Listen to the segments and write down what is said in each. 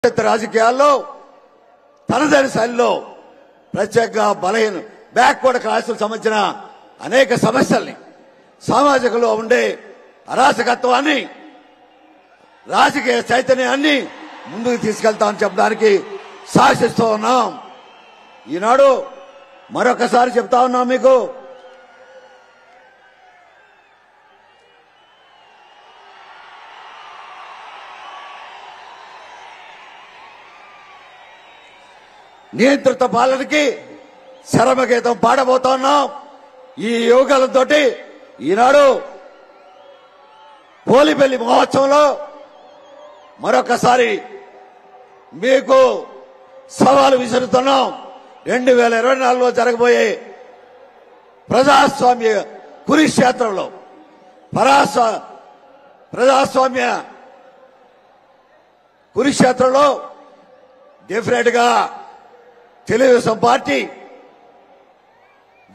రాజకీయాల్లో తనదైన శైలిలో ప్రత్యేకంగా బలహీన బ్యాక్వర్డ్ క్లాసులకు సంబంధించిన అనేక సమస్యల్ని సామాజికంలో ఉండే అరాచకత్వాన్ని రాజకీయ చైతన్యాన్ని ముందుకు తీసుకెళ్తామని చెప్పడానికి సాక్షిస్తూ ఉన్నాం. ఈనాడు మరొకసారి చెప్తా ఉన్నాం మీకు, నియంత్రిత పాలనకి శరమగీతం పాడబోతున్నాం. ఈ యోగాలతో ఈనాడు పోలిపల్లి మహోత్సవంలో మరొకసారి మీకు సవాలు విసురుతున్నాం. 2024లో జరగబోయే ప్రజాస్వామ్య కురుక్షేత్రంలో ప్రజాస్వామ్య కురుక్షేత్రంలో డెఫినెట్ గా తెలుగుదేశం పార్టీ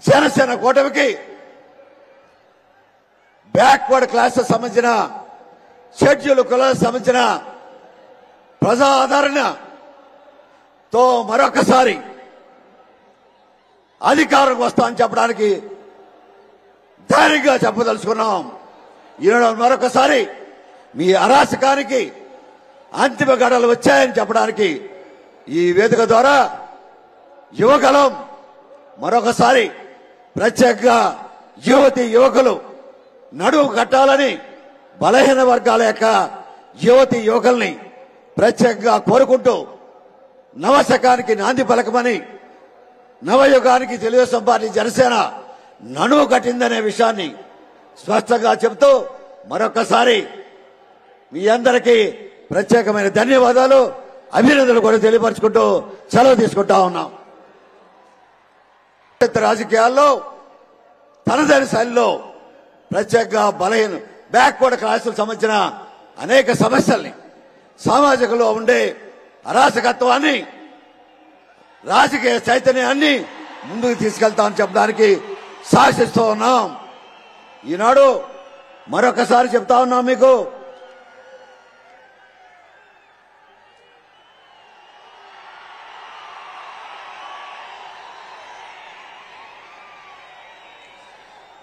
జనసేన కూటమికి బ్యాక్వర్డ్ క్లాసెస్ సంబంధించిన షెడ్యూల్ కులాలకు సంబంధించిన ప్రజా ఆదరణతో మరొకసారి అధికారం వస్తామని చెప్పడానికి ధైర్యంగా చెప్పదలుచుకున్నాం. ఈనాడు మరొకసారి మీ అరాచకానికి అంతిమ గడలు వచ్చాయని చెప్పడానికి ఈ వేదిక ద్వారా యువగలం మరొకసారి ప్రత్యేకంగా యువతి యువకులు నడువు కట్టాలని బలహీన వర్గాల యొక్క యువతి యువకుల్ని ప్రత్యేకంగా కోరుకుంటూ నవశకానికి నాంది పలకమని, నవయుగానికి తెలుగుదేశం పార్టీ జనసేన నడువు కట్టిందనే విషయాన్ని స్పష్టంగా చెబుతూ మరొకసారి మీ అందరికీ ప్రత్యేకమైన ధన్యవాదాలు, అభినందనలు కూడా తెలియపరుచుకుంటూ సెలవు తీసుకుంటా ఉన్నాం. రాజకీయాల్లో తనదైన శైలిలో ప్రత్యేకంగా బలహీన బ్యాక్వర్డ్ క్లాసులకు సంబంధించిన అనేక సమస్యల్ని సామాజికంలో ఉండే అరాచకత్వాన్ని రాజకీయ చైతన్యాన్ని ముందుకు తీసుకెళ్తామని చెప్పడానికి సాక్షిస్తూ ఉన్నాం. ఈనాడు మరొకసారి చెప్తా ఉన్నాం మీకు,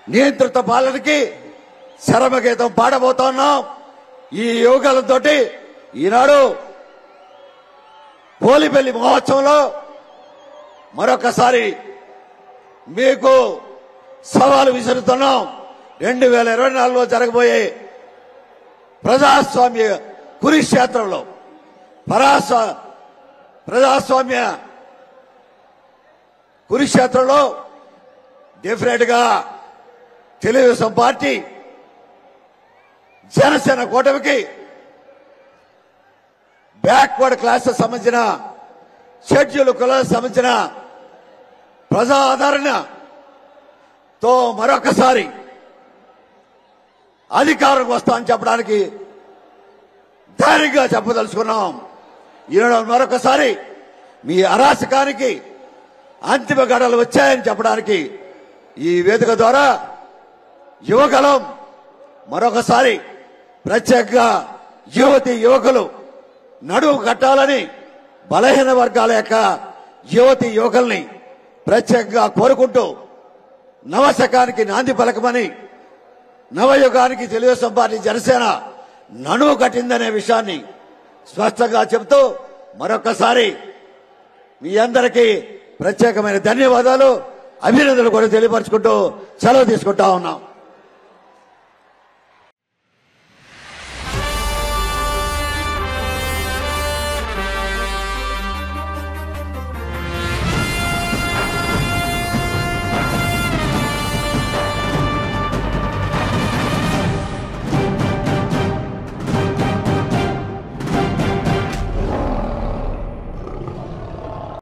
నియంత్రిత పాలనకి శరమగీతం పాడబోతున్నాం. ఈ యోగాలతో ఈనాడు పోలిపల్లి మహోత్సవంలో మరొకసారి మీకు సవాలు విసురుతున్నాం. 2024లో జరగబోయే ప్రజాస్వామ్య కురుక్షేత్రంలో ప్రజాస్వామ్య కురుక్షేత్రంలో డెఫినెట్ గా తెలుగుదేశం పార్టీ జనసేన కూటమికి బ్యాక్వర్డ్ క్లాసెస్ సంబంధించిన షెడ్యూల్ కులాలకు సంబంధించిన ప్రజా ఆదరణతో మరొకసారి అధికారం వస్తామని చెప్పడానికి ధైర్యంగా చెప్పదలుచుకున్నాం. ఈనాడు మరొకసారి మీ అరాచకానికి అంతిమ గడలు వచ్చాయని చెప్పడానికి ఈ వేదిక ద్వారా యువగలం మరొకసారి ప్రత్యేకంగా యువతి యువకులు నడువు కట్టాలని బలహీన వర్గాల యొక్క యువతి యువకుల్ని ప్రత్యేకంగా కోరుకుంటూ నవశకానికి నాంది పలకమని, నవయుగానికి తెలుగుదేశం పార్టీ జనసేన నడువు కట్టిందనే విషయాన్ని స్పష్టంగా చెబుతూ మరొకసారి మీ అందరికీ ప్రత్యేకమైన ధన్యవాదాలు, అభినందనలు కూడా తెలియపరుచుకుంటూ సెలవు తీసుకుంటా ఉన్నాం.